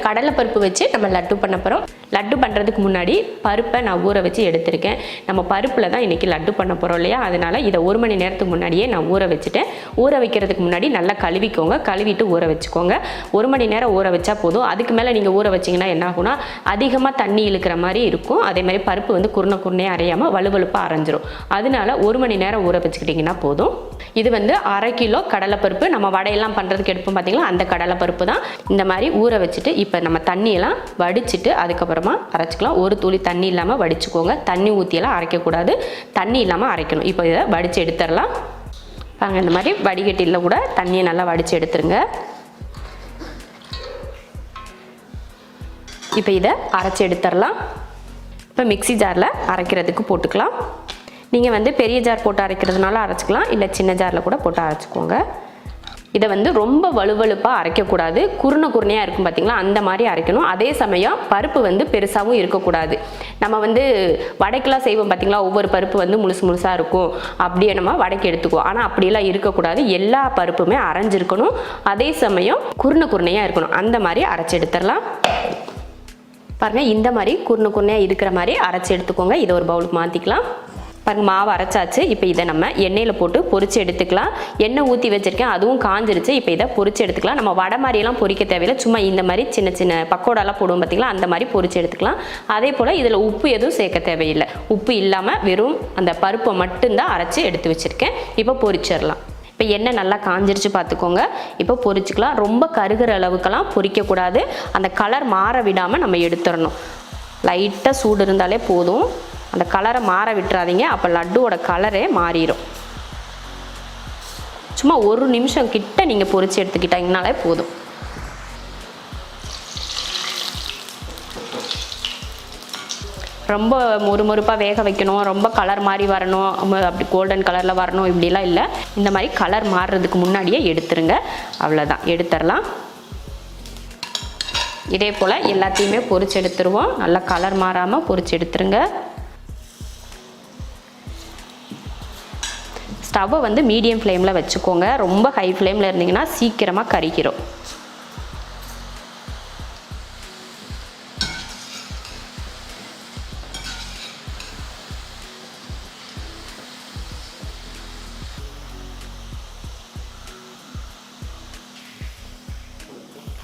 கடலைப்பருப்பு வச்சு நம்ம லட்டு பண்ண போகிறோம். லட்டு பண்ணுறதுக்கு முன்னாடி பருப்பை நான் ஊற வச்சு எடுத்திருக்கேன். நம்ம பருப்பில் தான் இன்றைக்கி லட்டு பண்ண போகிறோம் இல்லையா, அதனால் இதை 1 மணி நேரத்துக்கு முன்னாடியே நான் ஊற வச்சுட்டேன். ஊற வைக்கிறதுக்கு முன்னாடி நல்லா கழுவிக்கோங்க, கழுவிட்டு ஊற வச்சுக்கோங்க. 1 மணி நேரம் ஊற வச்சா போதும். அதுக்கு மேலே நீங்கள் ஊற வச்சிங்கன்னா என்ன ஆகும்னா அதிகமாக தண்ணி இழுக்கிற மாதிரி இருக்கும். அதே மாதிரி பருப்பு வந்து குருணை அரையாமல் வலுவலுப்பாக அரைஞ்சிரும். அதனால 1 மணி நேரம் ஊற வச்சுக்கிட்டிங்கன்னா போதும். இது வந்து 1/2 கிலோ கடலைப்பருப்பு. நம்ம வடையெல்லாம் பண்ணுறதுக்கு எடுப்போம் பார்த்தீங்களா, அந்த கடலைப்பருப்பு தான். இந்த மாதிரி ஊற வச்சுட்டு இப்போ நம்ம தண்ணியெல்லாம் வடிச்சிட்டு அதுக்கப்புறமா அரைச்சிக்கலாம். ஒரு துளி தண்ணி இல்லாமல் வடிச்சுக்கோங்க. தண்ணி ஊற்றியெல்லாம் அரைக்கக்கூடாது, தண்ணி இல்லாமல் அரைக்கணும். இப்போ இதை வடித்து எடுத்துடலாம். பாருங்க, இந்த மாதிரி வடிகட்டியில் கூட தண்ணியை நல்லா வடித்து எடுத்துருங்க. இப்போ இதை அரைச்சி எடுத்துடலாம். இப்போ மிக்ஸி ஜாரில் அரைக்கிறதுக்கு போட்டுக்கலாம். நீங்கள் வந்து பெரிய ஜார் போட்டு அரைக்கிறதுனால அரைச்சிக்கலாம், இல்லை சின்ன ஜாரில் கூட போட்டு அரைச்சிக்கோங்க. இதை வந்து ரொம்ப வலுவலுப்பாக அரைக்கக்கூடாது, குருணையாக இருக்கும் பார்த்தீங்களா, அந்த மாதிரி அரைக்கணும். அதே சமயம் பருப்பு வந்து பெருசாகவும் இருக்கக்கூடாது. நம்ம வந்து வடைக்கெல்லாம் செய்வோம் பார்த்தீங்களா, ஒவ்வொரு பருப்பு வந்து முழுசாக இருக்கும், அப்படியே நம்ம வடைக்கு எடுத்துக்குவோம். ஆனால் அப்படியெல்லாம் இருக்கக்கூடாது. எல்லா பருப்புமே அரைஞ்சிருக்கணும், அதே சமயம் குருணையாக இருக்கணும். அந்த மாதிரி அரைச்சி எடுத்துடலாம். பாருங்கள், இந்த மாதிரி குருணையாக இருக்கிற மாதிரி அரைச்சி எடுத்துக்கோங்க. இதை ஒரு பவுலுக்கு மாற்றிக்கலாம். பாருங்கள், மாவு அரைச்சாச்சு. இப்போ இதை நம்ம எண்ணெயில் போட்டு பொரித்து எடுத்துக்கலாம். எண்ணெய் ஊற்றி வச்சுருக்கேன், அதுவும் காஞ்சிருச்சு. இப்போ இதை பொரித்து எடுத்துக்கலாம். நம்ம வடை மாதிரியெல்லாம் பொரிக்க தேவையில்லை, சும்மா இந்த மாதிரி சின்ன சின்ன பக்கோடாலாம் போடுவோம் பார்த்தீங்களா, அந்த மாதிரி பொரித்து எடுத்துக்கலாம். அதே போல் இதில் உப்பு எதுவும் சேர்க்க தேவையில்லை. உப்பு இல்லாமல் வெறும் அந்த பருப்பை மட்டும்தான் அரைச்சி எடுத்து வச்சுருக்கேன். இப்போ பொரிச்சிடலாம். இப்போ எண்ணெய் நல்லா காஞ்சிருச்சு பார்த்துக்கோங்க. இப்போ பொரிச்சிக்கலாம். ரொம்ப கருகிற அளவுக்கெல்லாம் பொரிக்கக்கூடாது. அந்த கலர் மாற விடாமல் நம்ம எடுத்துடணும். லைட்டாக சூடு இருந்தாலே போதும். அந்த கலரை மாற விட்டுறாதீங்க, அப்போ லட்டுவோட கலரே மாறிடும். சும்மா 1 நிமிஷம் கிட்ட நீங்கள் பொரித்து எடுத்துக்கிட்டீங்கனாலே போதும். ரொம்ப மொறுமொறுப்பாக வேக வைக்கணும், ரொம்ப கலர் மாதிரி வரணும், அப்படி கோல்டன் கலரில் வரணும் இப்படிலாம் இல்லை. இந்த மாதிரி கலர் மாறுறதுக்கு முன்னாடியே எடுத்துருங்க. அவ்வளோதான், எடுத்துடலாம். இதே போல் எல்லாத்தையுமே பொரிச்சு எடுத்துருவோம். நல்லா கலர் மாறாமல் பொரிச்சு எடுத்துருங்க. ஸ்டவ்வை வந்து மீடியம் ஃப்ளேமில் வச்சுக்கோங்க. ரொம்ப ஹை ஃப்ளேமில் இருந்தீங்கன்னா சீக்கிரமாக கரிக்கிறோம்.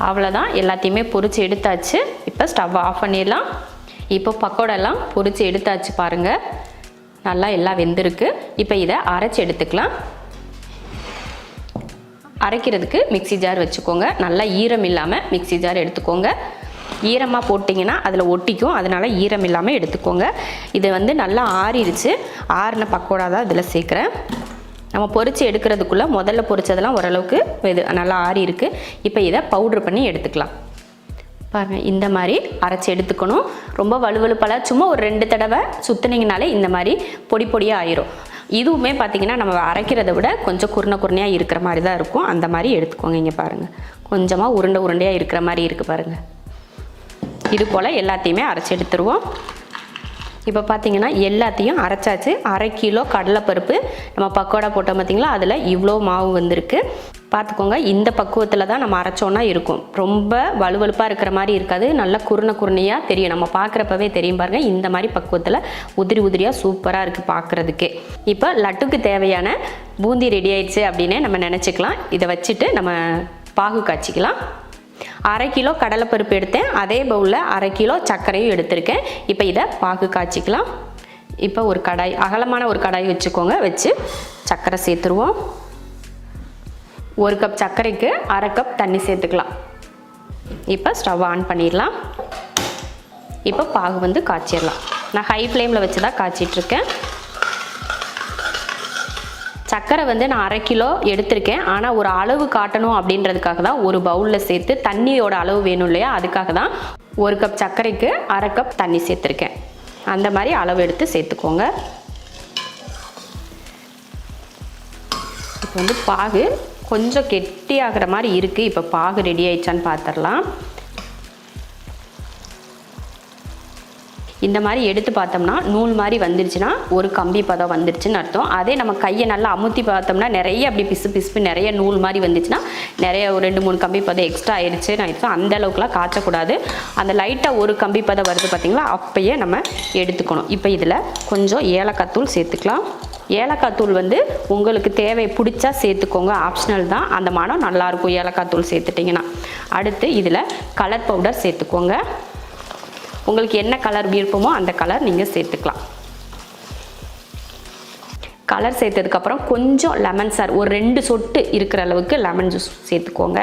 அவ்வளோதான், எல்லாத்தையுமே பொரித்து எடுத்தாச்சு. இப்போ ஸ்டவ் ஆஃப் பண்ணிடலாம். இப்போ பக்கோடெல்லாம் பொரித்து எடுத்தாச்சு பாருங்கள், நல்லா எல்லாம் வெந்திருக்கு. இப்போ இதை அரைச்சி எடுத்துக்கலாம். அரைக்கிறதுக்கு மிக்ஸி ஜார் வச்சுக்கோங்க. நல்லா ஈரம் இல்லாமல் மிக்ஸி ஜார் எடுத்துக்கோங்க. ஈரமாக போட்டிங்கன்னா அதில் ஒட்டிக்கும், அதனால் ஈரம் இல்லாமல் எடுத்துக்கோங்க. இது வந்து நல்லா ஆறிடுச்சு. ஆறின பக்கோடா தான் இதில் சேர்க்குறேன். நம்ம பொரித்து எடுக்கிறதுக்குள்ளே முதல்ல பொரிச்சதெல்லாம் ஓரளவுக்கு இது நல்லா ஆறி இருக்குது. இப்போ இதை பவுட்ரு பண்ணி எடுத்துக்கலாம். பாருங்கள், இந்த மாதிரி அரைச்சி எடுத்துக்கணும். ரொம்ப வலுவலுப்பால சும்மா ஒரு 2 தடவை சுற்றுனீங்கனாலே இந்த மாதிரி பொடி பொடியாக ஆயிரும். இதுவுமே பார்த்திங்கன்னா நம்ம அரைக்கிறத விட கொஞ்சம் குருணையாக இருக்கிற மாதிரி தான் இருக்கும். அந்த மாதிரி எடுத்துக்கோங்க. இங்கே பாருங்கள், கொஞ்சமாக உருண்டையாக இருக்கிற மாதிரி இருக்குது பாருங்கள். இது போல் எல்லாத்தையுமே அரைச்சி எடுத்துருவோம். இப்போ பார்த்தீங்கன்னா எல்லாத்தையும் அரைச்சாச்சு. 1/2 கிலோ கடலைப்பருப்பு நம்ம பக்கோடா போட்டோம் பார்த்தீங்களா, அதில் இவ்வளோ மாவு வந்திருக்கு. பார்த்துக்கோங்க, இந்த பக்குவத்தில் தான் நம்ம அரைச்சோன்னா இருக்கும். ரொம்ப வலுவலுப்பாக இருக்கிற மாதிரி இருக்காது, நல்லா குருணையாக தெரியும். நம்ம பார்க்குறப்பவே தெரியும் பாருங்கள், இந்த மாதிரி பக்குவத்தில் உதிரியாக சூப்பராக இருக்குது பார்க்குறதுக்கே. இப்போ லட்டுக்கு தேவையான பூந்தி ரெடி ஆயிடுச்சு அப்படின்னே நம்ம நினச்சிக்கலாம். இதை வச்சுட்டு நம்ம பாகு காய்ச்சிக்கலாம். 1/2 கிலோ கடலைப்பருப்பு எடுத்தேன், அதே பவுலில் 1/2 கிலோ சர்க்கரையும் எடுத்திருக்கேன். இப்போ இதை பாகு காய்ச்சிக்கலாம். இப்போ ஒரு கடாய், அகலமான ஒரு கடாய் வச்சுக்கோங்க. வச்சு சர்க்கரை சேர்த்துருவோம். 1 கப் சர்க்கரைக்கு 1/2 கப் தண்ணி சேர்த்துக்கலாம். இப்போ ஸ்டவ் ஆன் பண்ணிடலாம். இப்போ பாகு வந்து காய்ச்சிடலாம். நான் ஹை ஃப்ளேமில் வச்சு தான் காய்ச்சிட்ருக்கேன். சர்க்கரை வந்து நான் 1/2 கிலோ எடுத்திருக்கேன். ஆனால் ஒரு அளவு காட்டணும் அப்படின்றதுக்காக தான் ஒரு பவுலில் சேர்த்து, தண்ணியோட அளவு வேணும் இல்லையா, அதுக்காக தான் 1 கப் சர்க்கரைக்கு 1/2 கப் தண்ணி சேர்த்துருக்கேன். அந்த மாதிரி அளவு எடுத்து சேர்த்துக்கோங்க. இப்போ வந்து பாகு கொஞ்சம் கெட்டியாகிற மாதிரி இருக்குது. இப்போ பாகு ரெடி ஆயிடுச்சான்னு பார்த்துடலாம். இந்த மாதிரி எடுத்து பார்த்தோம்னா நூல் மாதிரி வந்துருச்சுன்னா ஒரு கம்பி பதம் வந்துருச்சுன்னு அர்த்தம். அதே நம்ம கையை நல்லா அமுத்தி பார்த்தோம்னா நிறைய அப்படி பிசு நிறைய நூல் மாதிரி வந்துச்சுன்னா நிறைய ஒரு 2-3 கம்பி பதம் எக்ஸ்ட்ரா ஆயிடுச்சுன்னு அர்த்தம். அந்த அளவுக்குலாம் காய்ச்சக்கூடாது. அந்த லைட்டாக ஒரு கம்பி பதம் வருது பார்த்தீங்களா, அப்பயே நம்ம எடுத்துக்கணும். இப்போ இதில் கொஞ்சம் ஏலக்காய் தூள் சேர்த்துக்கலாம். ஏலக்காய் தூள் வந்து உங்களுக்கு தேவை பிடிச்சா சேர்த்துக்கோங்க, ஆப்ஷனல் தான். அந்த மனம் நல்லாயிருக்கும் ஏலக்காய் தூள் சேர்த்துட்டிங்கன்னா. அடுத்து இதில் கலர் பவுடர் சேர்த்துக்கோங்க. உங்களுக்கு என்ன கலர் விருப்பமோ அந்த கலர் நீங்கள் சேர்த்துக்கலாம். கலர் சேர்த்ததுக்கப்புறம் கொஞ்சம் லெமன் சார் ஒரு 2 சொட்டு இருக்கிற அளவுக்கு லெமன் ஜூஸ் சேர்த்துக்கோங்க.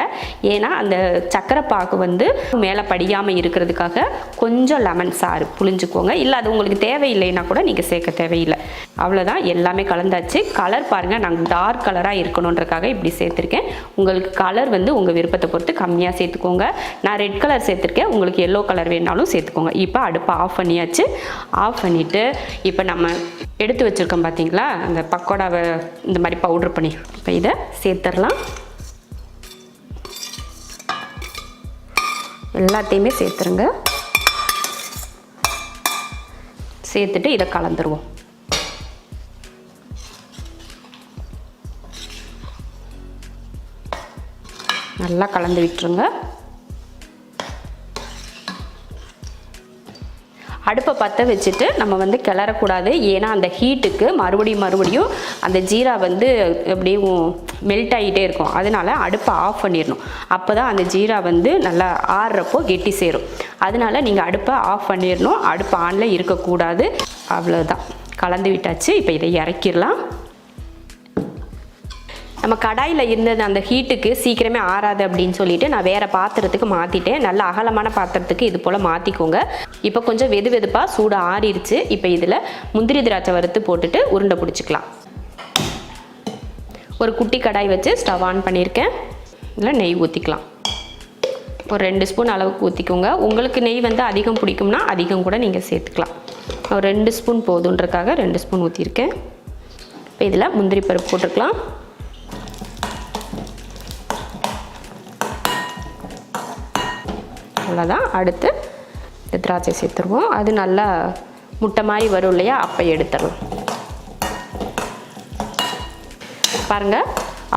ஏன்னா அந்த சக்கரை பாகு வந்து மேலே படியாமல் இருக்கிறதுக்காக கொஞ்சம் லெமன் சாறு புழிஞ்சுக்கோங்க. இல்லை அது உங்களுக்கு தேவையில்லைன்னா கூட நீங்கள் சேர்க்க தேவையில்லை. அவ்வளோதான், எல்லாமே கலந்தாச்சு. கலர் பாருங்கள், நான் டார்க் கலராக இருக்கணுன்றக்காக இப்படி சேர்த்துருக்கேன். உங்களுக்கு கலர் வந்து உங்கள் விருப்பத்தை பொறுத்து கம்மியாக சேர்த்துக்கோங்க. நான் ரெட் கலர் சேர்த்துருக்கேன், உங்களுக்கு எல்லோ கலர் வேணாலும் சேர்த்துக்கோங்க. இப்போ அடுப்பை ஆஃப் பண்ணியாச்சு. ஆஃப் பண்ணிவிட்டு இப்போ நம்ம எடுத்து வச்சுருக்கோம் பார்த்தீங்களா அந்த பக்கோடாவை இந்த மாதிரி பவுட்ரு பண்ணி, இப்போ இதை சேர்த்துடலாம். எல்லாத்தையுமே சேர்த்துருங்க. சேர்த்துட்டு இதை கலந்துருவோம். நல்லா கலந்து விட்டுருங்க. அடுப்பை பற்ற வச்சுட்டு நம்ம வந்து கிளறக்கூடாது. ஏன்னா அந்த ஹீட்டுக்கு மறுபடியும் அந்த ஜீரா வந்து அப்படியே மெல்ட் ஆகிட்டே இருக்கும். அதனால அடுப்பை ஆஃப் பண்ணிடணும். அப்போ தான் அந்த ஜீரா வந்து நல்லா ஆறுறப்போ கெட்டி சேரும். அதனால நீங்கள் அடுப்பை ஆஃப் பண்ணிடணும். அடுப்பு ஆனில் இருக்கக்கூடாது. அவ்வளோதான், கலந்து விட்டாச்சு. இப்போ இதை இறக்கிடலாம். நம்ம கடாயில் இருந்தது அந்த ஹீட்டுக்கு சீக்கிரமே ஆறாது அப்படின்னு சொல்லிட்டு நான் வேறு பாத்திரத்துக்கு மாற்றிட்டேன். நல்ல அகலமான பாத்திரத்துக்கு இது போல் மாற்றிக்கோங்க. இப்போ கொஞ்சம் வெதுப்பாக சூடு ஆறிடுச்சு. இப்போ இதில் முந்திரி திராட்சை வறுத்து போட்டுட்டு உருண்டை பிடிச்சிக்கலாம். ஒரு குட்டி கடாய் வச்சு ஸ்டவ் ஆன் பண்ணியிருக்கேன். இதில் நெய் ஊற்றிக்கலாம். ஒரு 2 ஸ்பூன் அளவுக்கு ஊற்றிக்கோங்க. உங்களுக்கு நெய் வந்து அதிகம் பிடிக்கும்னா அதிகம் கூட நீங்கள் சேர்த்துக்கலாம். ஒரு 2 ஸ்பூன் போதுன்றக்காக 2 ஸ்பூன் ஊற்றிருக்கேன். இப்போ இதில் முந்திரி பருப்பு போட்டுக்கலாம். அவ்வளோதான். அடுத்து இந்த திராட்சை சேர்த்துருவோம். அது நல்லா முட்டை மாதிரி வரும் இல்லையா, அப்போ எடுத்துடலாம். பாருங்கள்,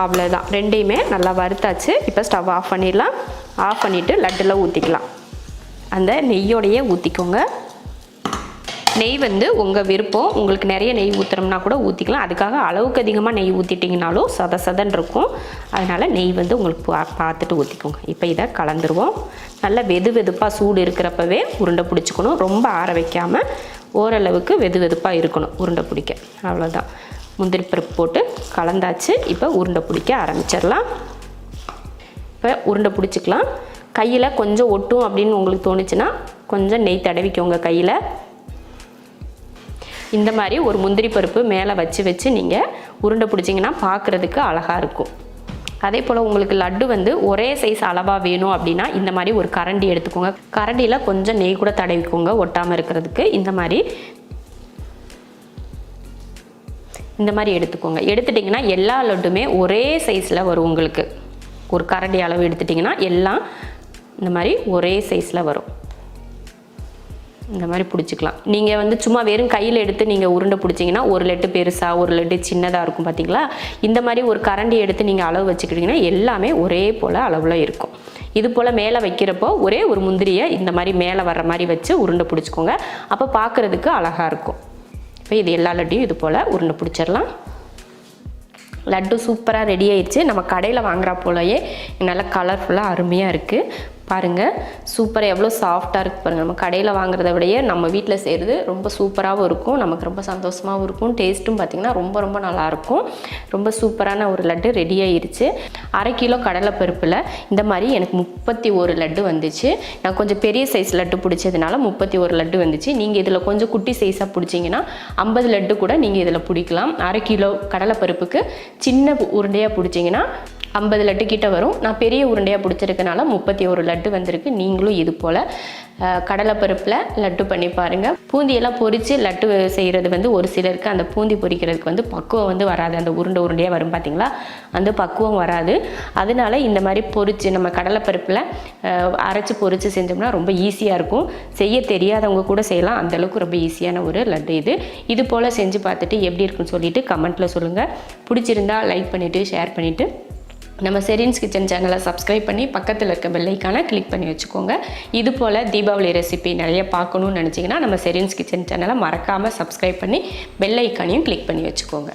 அவ்வளோதான், ரெண்டையுமே நல்லா வறுத்தாச்சு. இப்போ ஸ்டவ் ஆஃப் பண்ணிடலாம். ஆஃப் பண்ணிவிட்டு லட்டில் ஊற்றிக்கலாம். அந்த நெய்யோடையே ஊற்றிக்கோங்க. நெய் வந்து உங்கள் விருப்பம். உங்களுக்கு நிறைய நெய் ஊற்றுறோம்னா கூட ஊற்றிக்கலாம். அதுக்காக அளவுக்கு அதிகமாக நெய் ஊற்றிட்டிங்கனாலும் சதன்னு இருக்கும். அதனால் நெய் வந்து உங்களுக்கு பார்த்துட்டு ஊற்றிக்கோங்க. இப்போ இதை கலந்துருவோம். நல்லா வெதுப்பாக சூடு இருக்கிறப்பவே உருண்டை பிடிச்சிக்கணும். ரொம்ப ஆற வைக்காமல் ஓரளவுக்கு வெதுப்பாக இருக்கணும் உருண்டை பிடிக்க. அவ்வளோதான், முந்திரி பருப்பு போட்டு கலந்தாச்சு. இப்போ உருண்டை பிடிக்க ஆரம்பிச்சிடலாம். இப்போ உருண்டை பிடிச்சிக்கலாம். கையில் கொஞ்சம் ஒட்டும் அப்படின்னு உங்களுக்கு தோணுச்சுன்னா கொஞ்சம் நெய் தடவிக்கோங்க கையில். இந்த மாதிரி ஒரு முந்திரி பருப்பு மேலே வச்சு நீங்கள் உருண்டை பிடிச்சிங்கன்னா பார்க்குறதுக்கு அழகாக இருக்கும். அதே போல் உங்களுக்கு லட்டு வந்து ஒரே சைஸ் அளவாக வேணும் அப்படின்னா இந்த மாதிரி ஒரு கரண்டி எடுத்துக்கோங்க. கரண்டியில் கொஞ்சம் நெய் கூட தடவிக்கோங்க ஒட்டாமல் இருக்கிறதுக்கு. இந்த மாதிரி எடுத்துக்கோங்க. எடுத்துட்டிங்கன்னா எல்லா லட்டுமே ஒரே சைஸில் வரும். உங்களுக்கு ஒரு கரண்டி அளவு எடுத்துட்டிங்கன்னா எல்லாம் இந்த மாதிரி ஒரே சைஸில் வரும். இந்த மாதிரி பிடிச்சிக்கலாம். நீங்கள் வந்து சும்மா வெறும் கையில் எடுத்து நீங்கள் உருண்டை பிடிச்சிங்கன்னா ஒரு லட்டு பெருசாக ஒரு லட்டு சின்னதாக இருக்கும் பார்த்தீங்களா. இந்த மாதிரி ஒரு கரண்டி எடுத்து நீங்கள் அளவு வச்சுக்கிட்டிங்கன்னா எல்லாமே ஒரே போல் அளவில் இருக்கும். இது போல் மேலே வைக்கிறப்போ ஒரே ஒரு முந்திரியை இந்த மாதிரி மேலே வர்ற மாதிரி வச்சு உருண்டை பிடிச்சிக்கோங்க. அப்போ பார்க்குறதுக்கு அழகாக இருக்கும். இப்போ இது எல்லா லட்டையும் இது போல் உருண்டை பிடிச்சிடலாம். லட்டு சூப்பராக ரெடி ஆயிடுச்சு. நம்ம கடையில் வாங்குறா போலயே நல்லா கலர்ஃபுல்லாக அருமையாக இருக்குது. பாருங்கள், சூப்பராக எவ்வளோ சாஃப்டாக இருக்குது பாருங்கள். நம்ம கடையில் வாங்குறத விடையே நம்ம வீட்டில் செய்கிறது ரொம்ப சூப்பராகவும் இருக்கும். நமக்கு ரொம்ப சந்தோஷமாகவும் இருக்கும். டேஸ்ட்டும் பார்த்திங்கன்னா ரொம்ப நல்லாயிருக்கும். ரொம்ப சூப்பரான ஒரு லட்டு ரெடி ஆயிடுச்சு. 1/2 கிலோ கடலைப்பருப்பில் இந்த மாதிரி எனக்கு 31 லட்டு வந்துச்சு. நான் கொஞ்சம் பெரிய சைஸ் லட்டு பிடிச்சதுனால 31 லட்டு வந்துச்சு. நீங்கள் இதில் கொஞ்சம் குட்டி சைஸாக பிடிச்சிங்கன்னா 50 லட்டு கூட நீங்கள் இதில் பிடிக்கலாம். 1/2 கிலோ கடலைப்பருப்புக்கு சின்ன உருண்டையாக பிடிச்சிங்கன்னா 50 லட்டு கிட்ட வரும். நான் பெரிய உருண்டையாக பிடிச்சிருக்கனால 31 லட்டு வந்திருக்கு. நீங்களும் இது போல் கடலைப்பருப்பில் லட்டு பண்ணி பாருங்கள். பூந்தியெல்லாம் பொரித்து லட்டு செய்கிறது வந்து ஒரு சிலருக்கு அந்த பூந்தி பொரிக்கிறதுக்கு வந்து பக்குவம் வந்து வராது. அந்த உருண்டையாக வரும் பார்த்தீங்களா, அந்த பக்குவம் வராது. அதனால இந்த மாதிரி பொரித்து நம்ம கடலைப்பருப்பில் அரைச்சி பொரித்து செஞ்சோம்னா ரொம்ப ஈஸியாக இருக்கும். செய்ய தெரியாதவங்க கூட செய்யலாம். அந்தளவுக்கு ரொம்ப ஈஸியான ஒரு லட்டு இது. இது போல் செஞ்சு பார்த்துட்டு எப்படி இருக்குன்னு சொல்லிவிட்டு கமெண்ட்டில் சொல்லுங்கள். பிடிச்சிருந்தா லைக் பண்ணிவிட்டு ஷேர் பண்ணிவிட்டு நம்ம ஷெரின்ஸ் கிச்சன் சேனலை சப்ஸ்கிரைப் பண்ணி பக்கத்தில் இருக்க பெல் ஐக்கானை கிளிக் பண்ணி வச்சுக்கோங்க. இது போல் தீபாவளி ரெசிபி நிறைய பார்க்கணுன்னு நினச்சிங்கன்னா நம்ம ஷெரின்ஸ் கிச்சன் சேனலை மறக்காமல் சப்ஸ்கிரைப் பண்ணி பெல் ஐக்கானையும் கிளிக் பண்ணி வச்சுக்கோங்க.